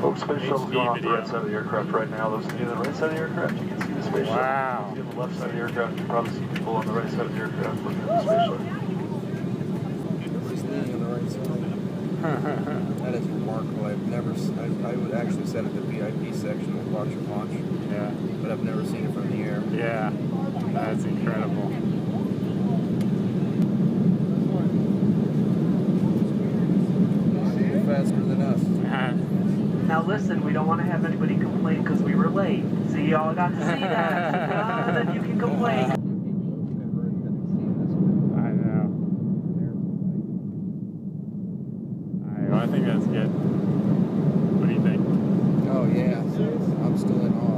Folks, space shuttle's going off the right side of the aircraft right now. Those of you on the right side of the aircraft, you can see the space shuttle. Wow. Those of you on the left side of the aircraft, you can probably see people on the right side of the aircraft looking at the space shuttle. Just leaning on the right side. That is remarkable. I would actually sit at the VIP section and watch it launch. Yeah. But I've never seen it from the air. Yeah. That's incredible. Faster than us. Now listen, we don't want to have anybody complain because we were late. See, y'all got to see that. Then you can complain. I know. I think that's good. What do you think? Oh yeah, I'm still in awe.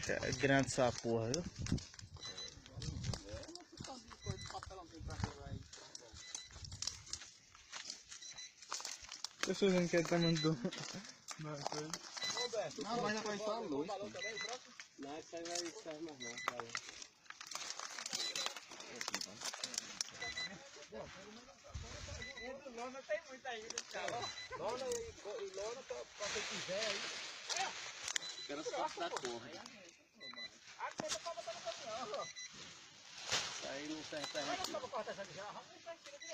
É grande essa porra, viu? Eu sou vendo que ele tá mandando. Não, mas já vai só a luz. Não, isso aí vai serve mais não, cara. Lona tem muito aí, cara. Lona e lona pra quem quiser aí. Quero só da cor. Isso aí não serve pra gente.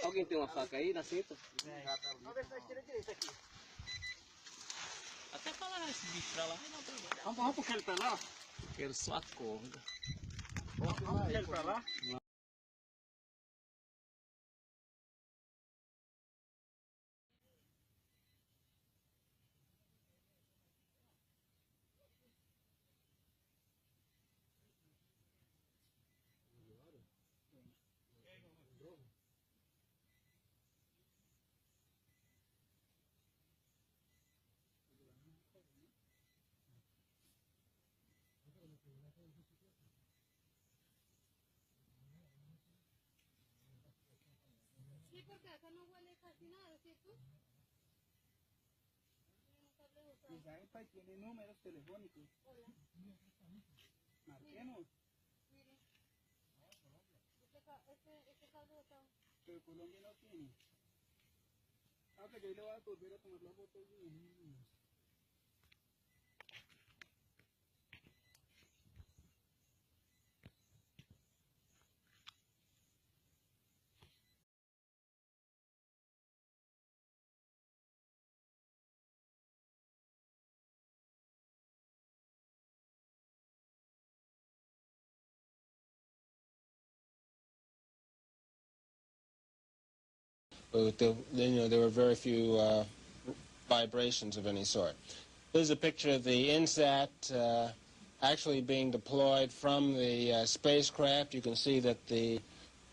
Alguém tem uma faca aí na cinta? Vamos ver se nós tira direito aqui. Até pra lá esse bicho pra lá. Vamos puxar ele pra lá? Quero só a corda. Vamos puxar ele pra lá? Sí, porque acá no huele casi nada, ¿cierto? Y ahí tiene números telefónicos. Hola. Marquemos. Mire. Este caldo está... Pero Colombia no tiene. Ah, que yo le voy a volver a tomar la foto de niños. But there were very few vibrations of any sort. Here's a picture of the INSAT actually being deployed from the spacecraft. You can see that the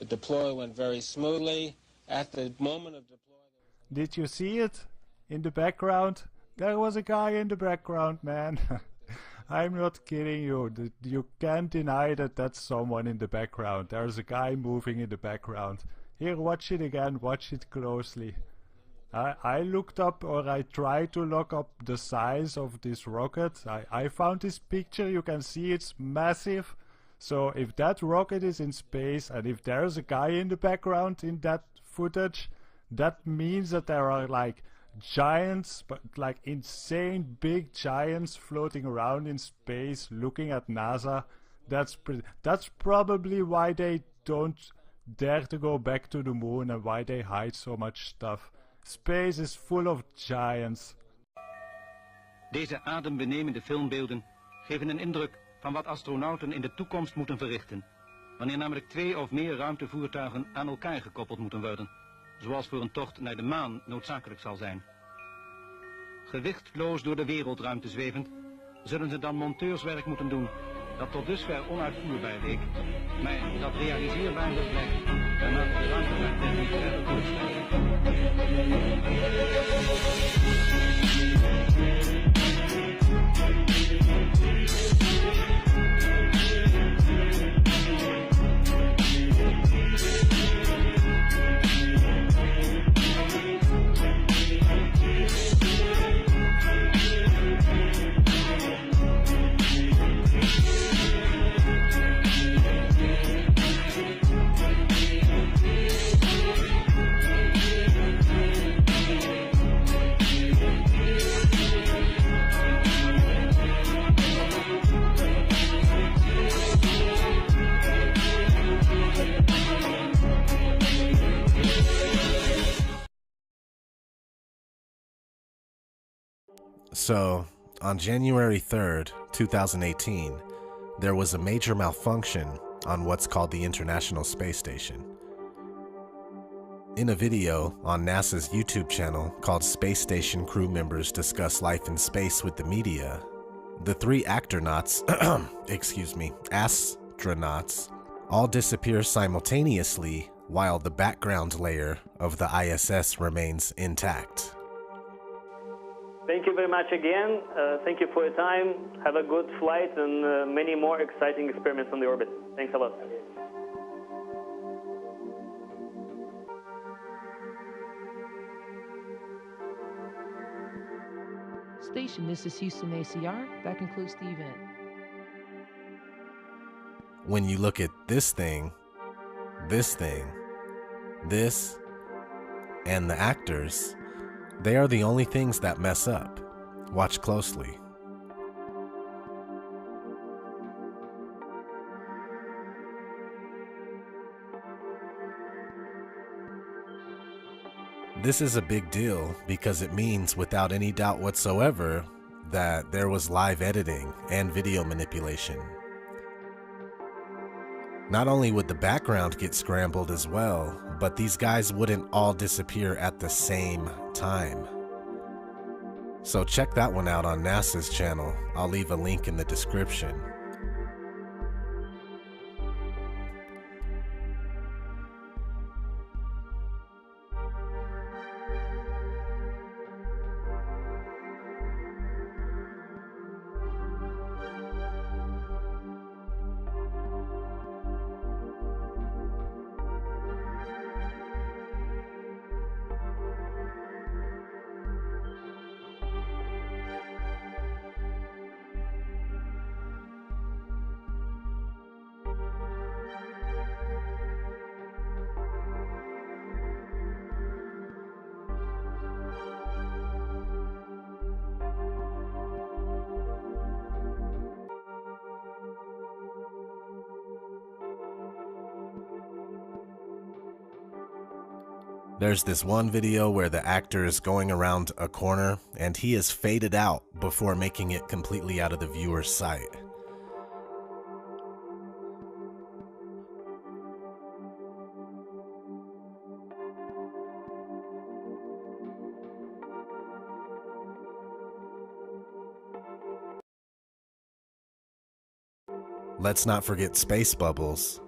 deploy went very smoothly. At the moment of deploy... Did you see it? In the background? There was a guy in the background, man. I'm not kidding you. You can't deny that that's someone in the background. There's a guy moving in the background. Here, watch it again, watch it closely. I looked up, or I tried to look up the size of this rocket. I found this picture, you can see it's massive. So if that rocket is in space, and if there's a guy in the background in that footage, that means that there are like giants, but like insane big giants floating around in space looking at NASA. That's probably why they don't dare to go back to the moon and why they hide so much stuff. Space is full of giants. Deze adembenemende filmbeelden geven een indruk van wat astronauten in de toekomst moeten verrichten, wanneer namelijk 2 of meer ruimtevoertuigen aan elkaar gekoppeld moeten worden, zoals voor een tocht naar de maan noodzakelijk zal zijn. Gewichtloos door de wereldruimte zwevend, zullen ze dan monteurswerk moeten doen dat tot dusver onuitvoerbaar leek, maar dat realiseerbaarder blijkt naarmate de ruimtevaarttechniek verder voortschrijdt. So, on January 3rd, 2018, there was a major malfunction on what's called the International Space Station. In a video on NASA's YouTube channel called Space Station Crew Members Discuss Life in Space with the Media, the 3 astronauts all disappear simultaneously while the background layer of the ISS remains intact. Thank you very much again. Thank you for your time. Have a good flight and many more exciting experiments on the orbit. Thanks a lot. Station, this is Houston ACR. That concludes the event. When you look at this thing, this, and the actors, they are the only things that mess up. Watch closely. This is a big deal because it means without any doubt whatsoever that there was live editing and video manipulation. Not only would the background get scrambled as well, but these guys wouldn't all disappear at the same time. So check that one out on NASA's channel. I'll leave a link in the description. There's this one video where the actor is going around a corner and he is faded out before making it completely out of the viewer's sight. Let's not forget space bubbles.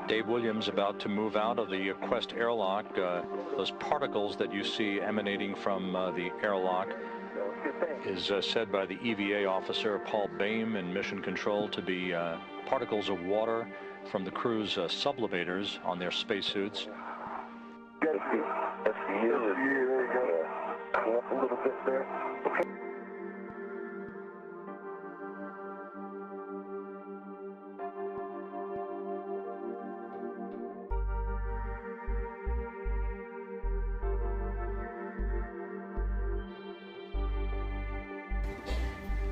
Dave Williams about to move out of the Quest airlock. Those particles that you see emanating from the airlock is said by the EVA officer Paul Baim in Mission Control to be particles of water from the crew's sublimators on their spacesuits.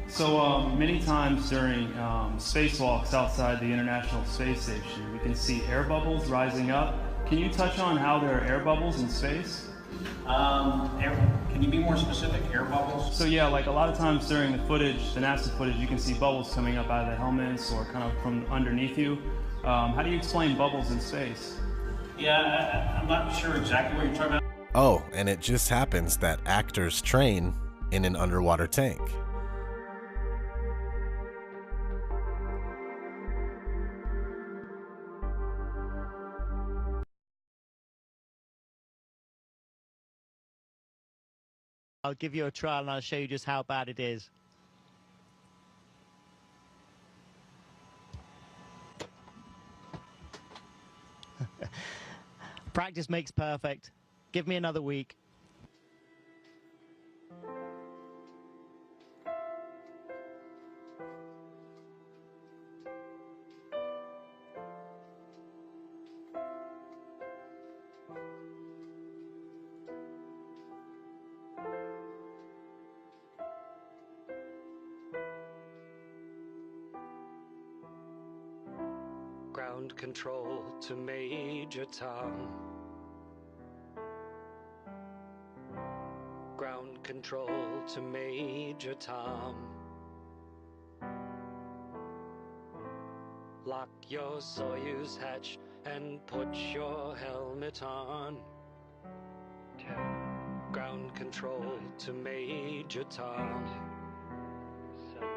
So many times during spacewalks outside the International Space Station, we can see air bubbles rising up. Can you touch on how there are air bubbles in space? Can you be more specific? Air bubbles? So yeah, like a lot of times during the footage, the NASA footage, you can see bubbles coming up out of the helmets or kind of from underneath you. How do you explain bubbles in space? Yeah, I'm not sure exactly what you're talking about. Oh, and it just happens that actors train in an underwater tank. I'll give you a trial and I'll show you just how bad it is. Practice makes perfect. Give me another week. Ground control to Major Tom. Ground control to Major Tom. Lock your Soyuz hatch and put your helmet on. 10. Ground control to Major Tom. 7.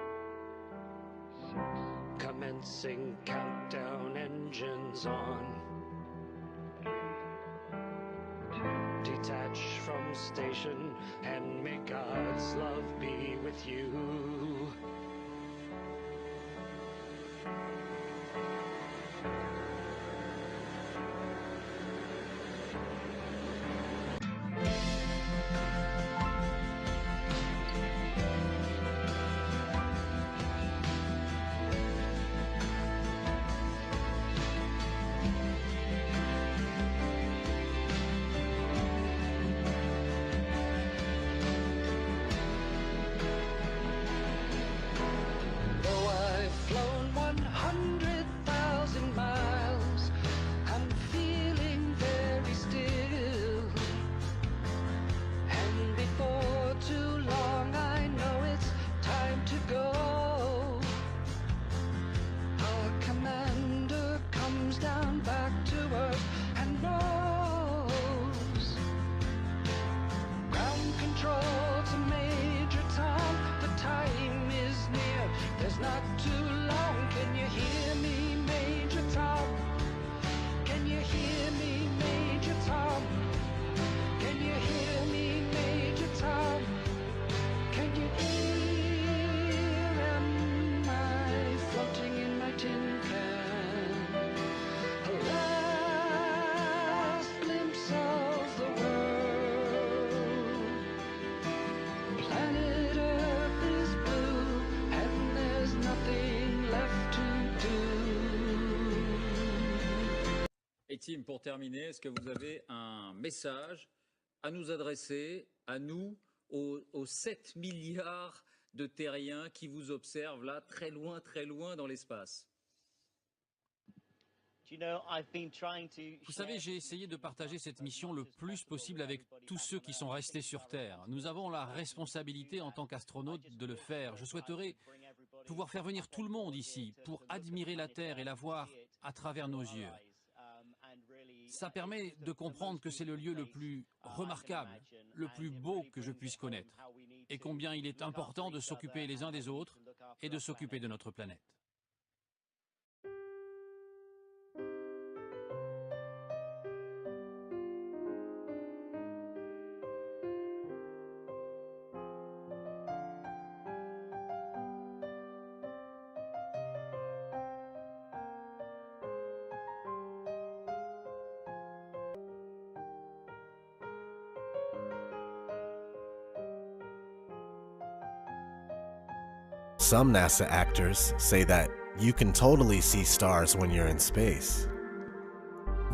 6. Commencing countdown, engines on. 3. 2. Detach from station and may God's love be with you. Et Tim, pour terminer, est-ce que vous avez un message à nous adresser, à nous, aux 7 milliards de terriens qui vous observent là, très loin dans l'espace? Vous savez, j'ai essayé de partager cette mission le plus possible avec tous ceux qui sont restés sur Terre. Nous avons la responsabilité en tant qu'astronautes de le faire. Je souhaiterais pouvoir faire venir tout le monde ici pour admirer la Terre et la voir à travers nos yeux. Ça permet de comprendre que c'est le lieu le plus remarquable, le plus beau que je puisse connaître, et combien il est important de s'occuper les uns des autres et de s'occuper de notre planète. Some NASA actors say that you can totally see stars when you're in space.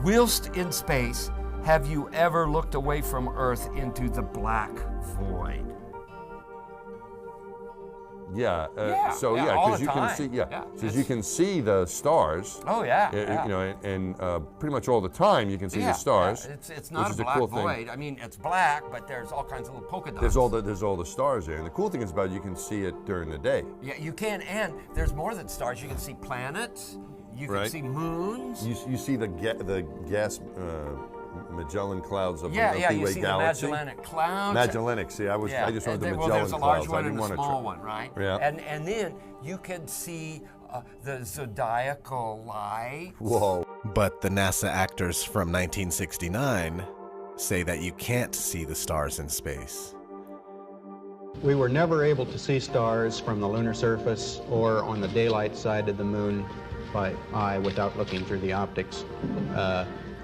Whilst in space, have you ever looked away from Earth into the black void? Yeah. So because you can see, because you can see the stars. Oh yeah. You know, and pretty much all the time you can see the stars. Yeah. It's not a black void. I mean, it's black, but there's all kinds of little polka dots. There's all the stars there, and the cool thing is about it, you can see it during the day. Yeah, you can, and there's more than stars. You can see planets. You can see moons. You see the gas. Magellan clouds of the Milky you Way see galaxy. The Magellanic clouds. Magellanic, see, I just wanted the Magellan there's a large clouds. one I didn't and want a to small one, right? Yeah. And then you can see the zodiacal light. Whoa. But the NASA actors from 1969 say that you can't see the stars in space. We were never able to see stars from the lunar surface or on the daylight side of the moon by eye without looking through the optics.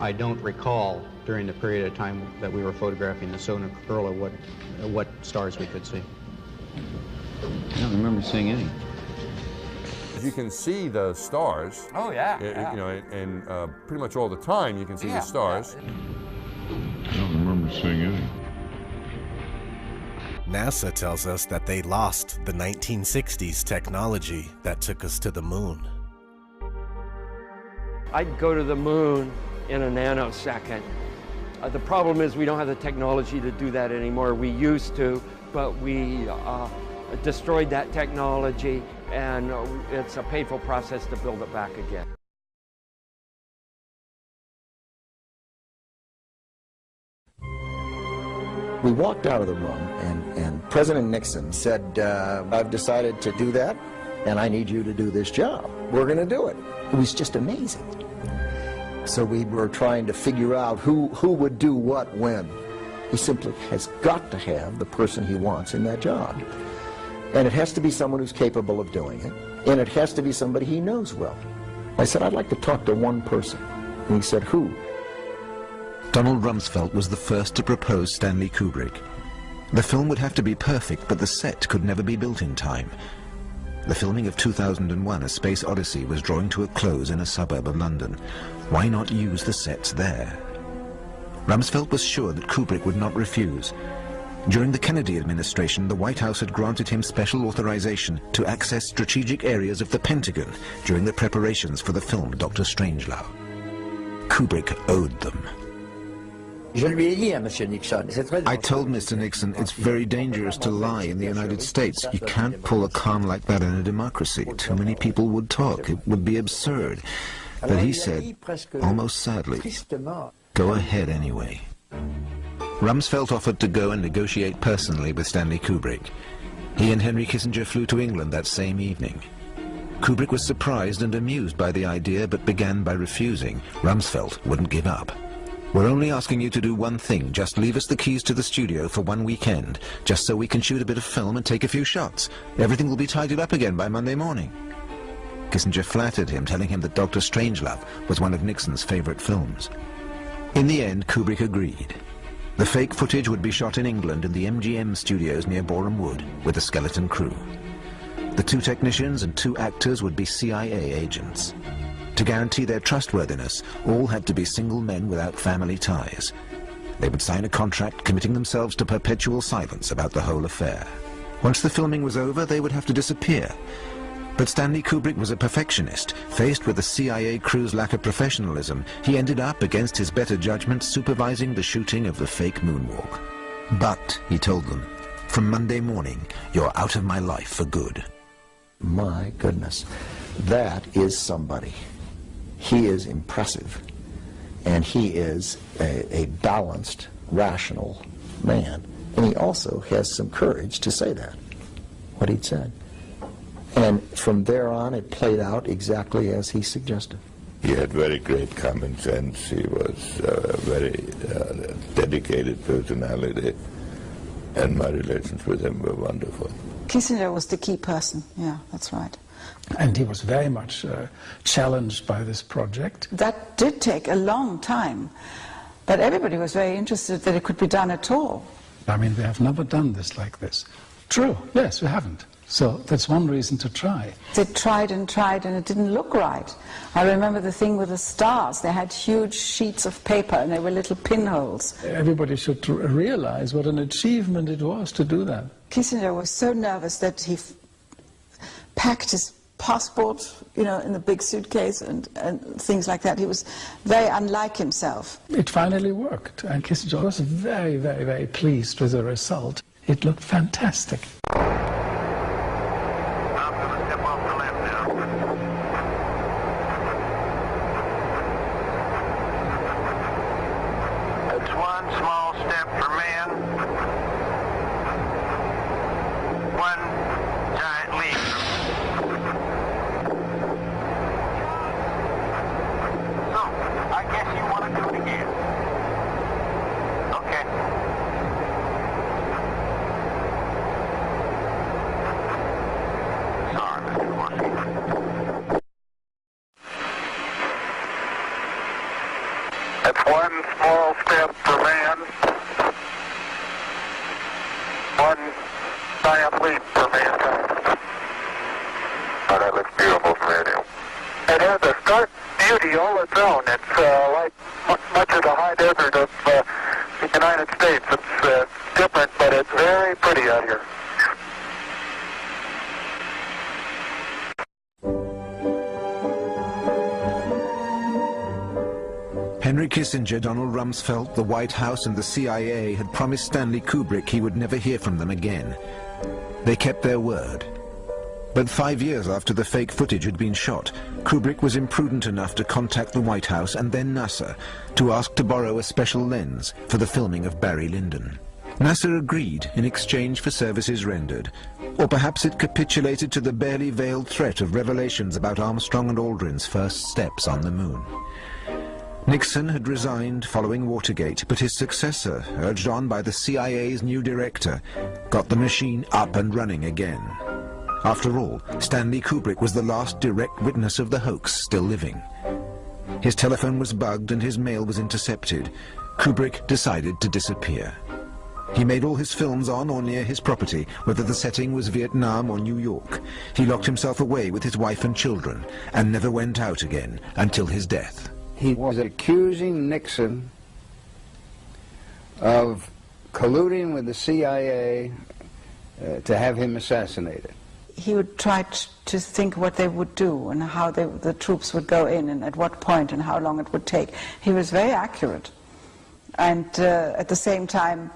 I don't recall during the period of time that we were photographing the solar corona what stars we could see. I don't remember seeing any. You can see the stars. Oh yeah. You know, and pretty much all the time you can see the stars. I don't remember seeing any. NASA tells us that they lost the 1960s technology that took us to the moon. I'd go to the moon in a nanosecond. The problem is we don't have the technology to do that anymore. We used to, but we destroyed that technology, and it's a painful process to build it back again. We walked out of the room, and President Nixon said, I've decided to do that, and I need you to do this job. We're going to do it. It was just amazing. So we were trying to figure out who would do what when. He simply has got to have the person he wants in that job. And it has to be someone who's capable of doing it, and it has to be somebody he knows well. I said, I'd like to talk to one person. And he said, who? Donald Rumsfeld was the first to propose Stanley Kubrick. The film would have to be perfect, but the set could never be built in time. The filming of 2001: A Space Odyssey was drawing to a close in a suburb of London. Why not use the sets there? Rumsfeld was sure that Kubrick would not refuse. During the Kennedy administration, the White House had granted him special authorization to access strategic areas of the Pentagon during the preparations for the film Dr. Strangelove. Kubrick owed them. I told Mr. Nixon it's very dangerous to lie in the United States. You can't pull a con like that in a democracy. Too many people would talk. It would be absurd. But he said, almost sadly, go ahead anyway. Rumsfeld offered to go and negotiate personally with Stanley Kubrick. He and Henry Kissinger flew to England that same evening. Kubrick was surprised and amused by the idea, but began by refusing. Rumsfeld wouldn't give up. We're only asking you to do one thing. Just leave us the keys to the studio for one weekend, just so we can shoot a bit of film and take a few shots. Everything will be tidied up again by Monday morning. Kissinger flattered him, telling him that Dr. Strangelove was one of Nixon's favorite films. In the end, Kubrick agreed. The fake footage would be shot in England in the MGM studios near Boreham Wood with a skeleton crew. The 2 technicians and 2 actors would be CIA agents. To guarantee their trustworthiness, all had to be single men without family ties. They would sign a contract committing themselves to perpetual silence about the whole affair. Once the filming was over, they would have to disappear. But Stanley Kubrick was a perfectionist. Faced with the CIA crew's lack of professionalism, he ended up, against his better judgment, supervising the shooting of the fake moonwalk. But, he told them, from Monday morning, you're out of my life for good. My goodness, that is somebody. He is impressive, and he is a balanced, rational man. And he also has some courage to say that, what he'd said. And from there on, it played out exactly as he suggested. He had very great common sense. He was a very dedicated personality, and my relations with him were wonderful. Kissinger was the key person, yeah, that's right. And he was very much challenged by this project. That did take a long time, but everybody was very interested that it could be done at all. I mean, we have never done this like this. True, yes, we haven't. So that's one reason to try. They tried and it didn't look right. I remember the thing with the stars. They had huge sheets of paper and they were little pinholes. Everybody should realize what an achievement it was to do that. Kissinger was so nervous that he packed his passport, you know, in a big suitcase and things like that. He was very unlike himself. It finally worked, and Kissinger was very, very, very pleased with the result. It looked fantastic. That's one small step for man, one giant leap for mankind. Oh, that looks beautiful from radio. It has a stark beauty all its own. It's like much of the high desert of the United States. It's different, but it's very pretty out here. Henry Kissinger, Donald Rumsfeld, the White House and the CIA had promised Stanley Kubrick he would never hear from them again. They kept their word. But 5 years after the fake footage had been shot, Kubrick was imprudent enough to contact the White House and then NASA to ask to borrow a special lens for the filming of Barry Lyndon. NASA agreed in exchange for services rendered, or perhaps it capitulated to the barely veiled threat of revelations about Armstrong and Aldrin's first steps on the moon. Nixon had resigned following Watergate, but his successor, urged on by the CIA's new director, got the machine up and running again. After all, Stanley Kubrick was the last direct witness of the hoax still living. His telephone was bugged and his mail was intercepted. Kubrick decided to disappear. He made all his films on or near his property, whether the setting was Vietnam or New York. He locked himself away with his wife and children, and never went out again until his death. He was accusing Nixon of colluding with the CIA to have him assassinated. He would try to think what they would do and how the troops would go in and at what point and how long it would take. He was very accurate. And at the same time,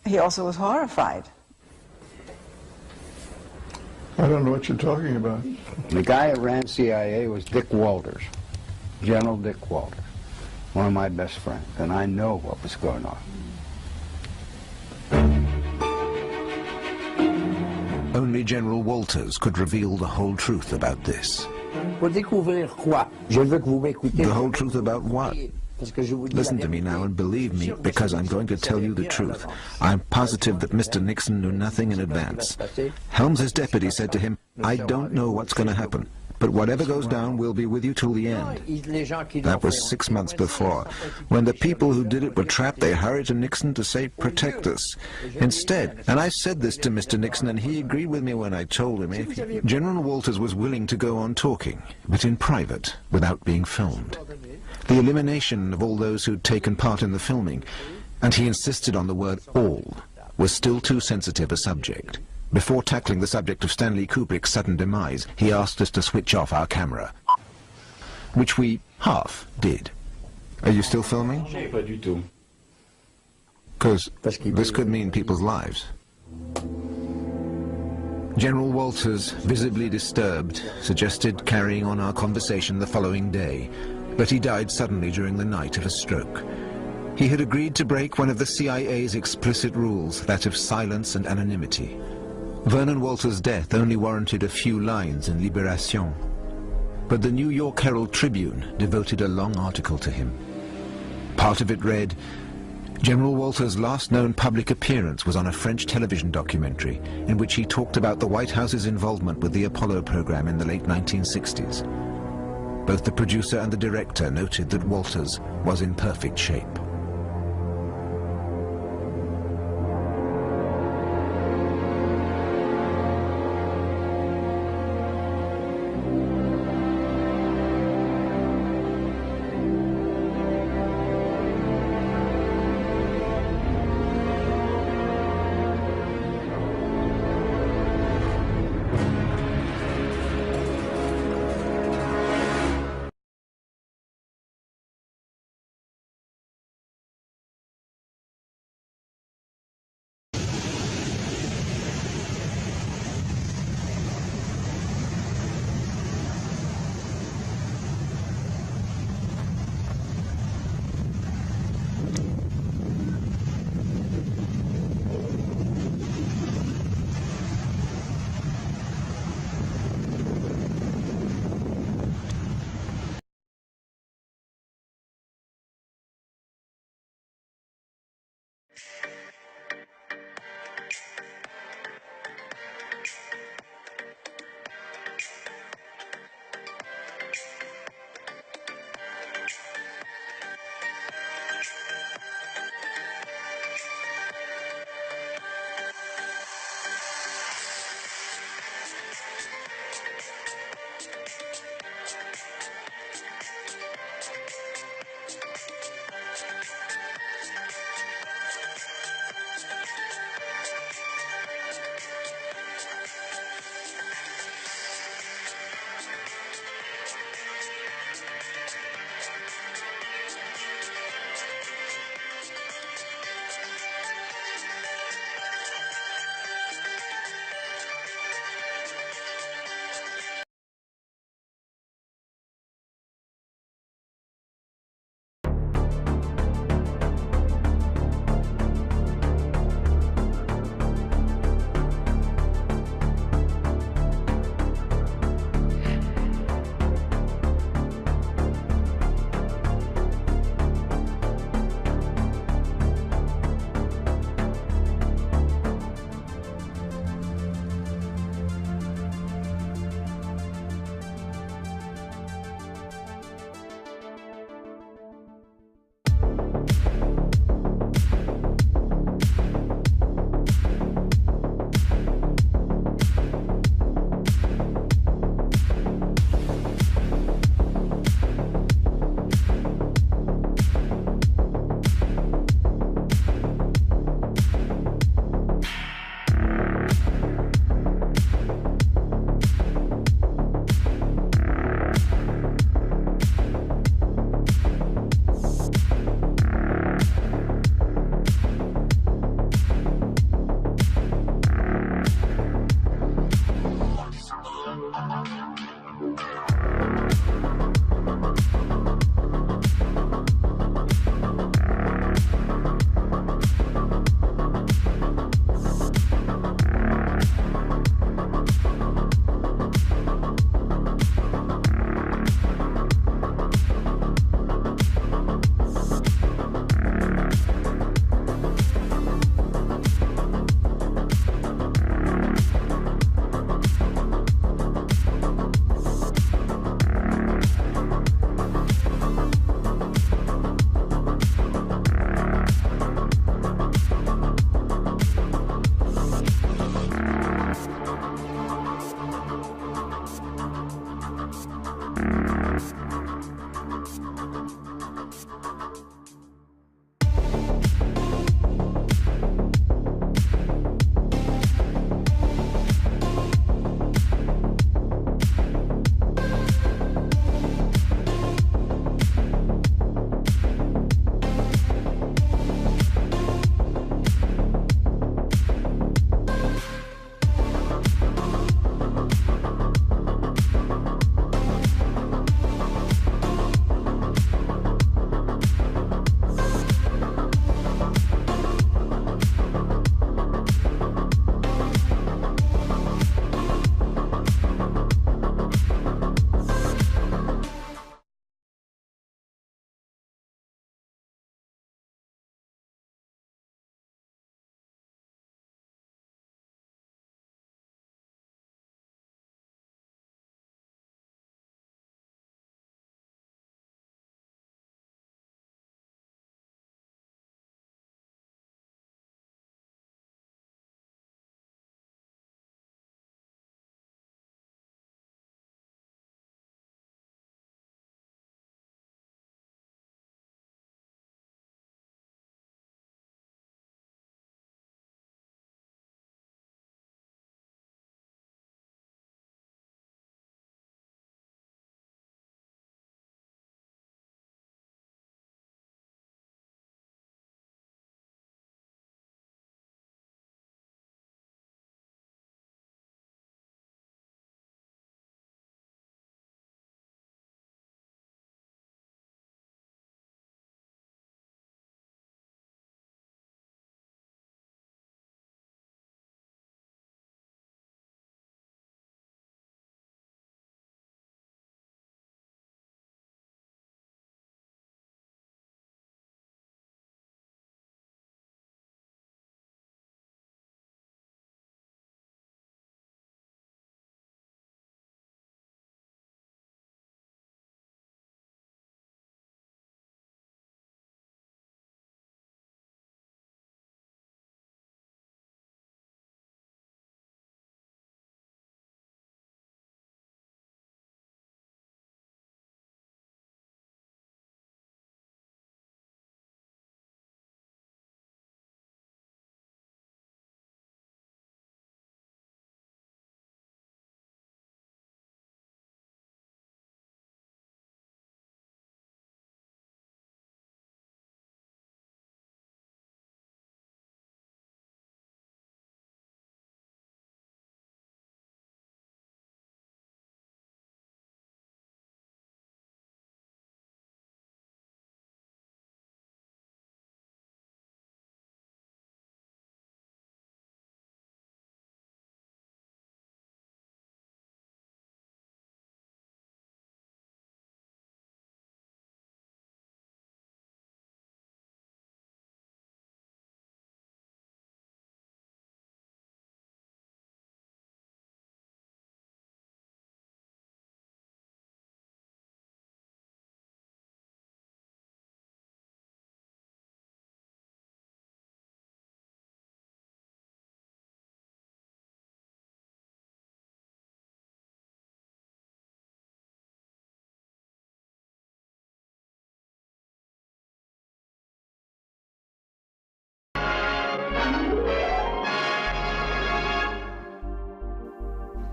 he also was horrified. I don't know what you're talking about. The guy that ran CIA was Dick Walters, General Dick Walters, one of my best friends, and I know what was going on. Only General Walters could reveal the whole truth about this. The whole truth about what? Listen to me now and believe me, because I'm going to tell you the truth. I'm positive that Mr. Nixon knew nothing in advance. Helms's deputy said to him, "I don't know what's going to happen, but whatever goes down, we'll be with you till the end." That was 6 months before. When the people who did it were trapped, they hurried to Nixon to say, "Protect us." Instead, and I said this to Mr. Nixon, and he agreed with me when I told him, General Walters was willing to go on talking, but in private, without being filmed. The elimination of all those who'd taken part in the filming, and he insisted on the word all, was still too sensitive a subject. Before tackling the subject of Stanley Kubrick's sudden demise, he asked us to switch off our camera, which we half did. Are you still filming? Because this could mean people's lives. General Walters, visibly disturbed, suggested carrying on our conversation the following day, but he died suddenly during the night of a stroke. He had agreed to break one of the CIA's explicit rules, that of silence and anonymity. Vernon Walters' death only warranted a few lines in Libération, but the New York Herald Tribune devoted a long article to him. Part of it read, General Walters' last known public appearance was on a French television documentary in which he talked about the White House's involvement with the Apollo program in the late 1960s. Both the producer and the director noted that Walters was in perfect shape.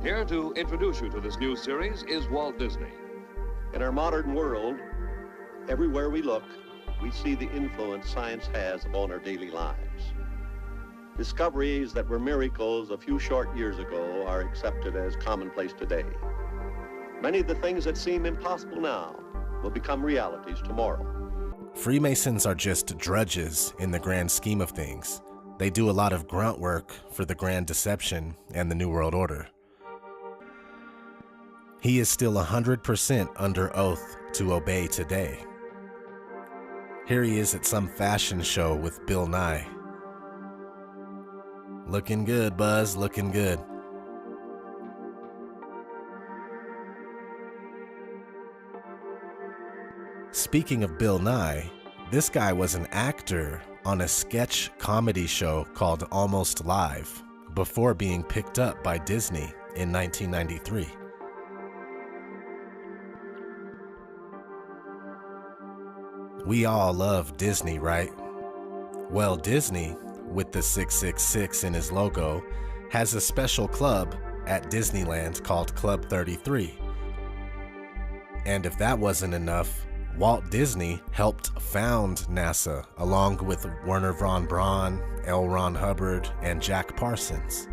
Here to introduce you to this new series is Walt Disney. In our modern world, everywhere we look, we see the influence science has upon our daily lives. Discoveries that were miracles a few short years ago are accepted as commonplace today. Many of the things that seem impossible now will become realities tomorrow. Freemasons are just drudges in the grand scheme of things. They do a lot of grunt work for the grand deception and the New World Order. He is still 100% under oath to obey today. Here he is at some fashion show with Bill Nye. Looking good, Buzz, looking good. Speaking of Bill Nye, this guy was an actor on a sketch comedy show called Almost Live before being picked up by Disney in 1993. We all love Disney, right? Well, Disney, with the 666 in his logo, has a special club at Disneyland called Club 33. And if that wasn't enough, Walt Disney helped found NASA along with Wernher von Braun, L. Ron Hubbard, and Jack Parsons.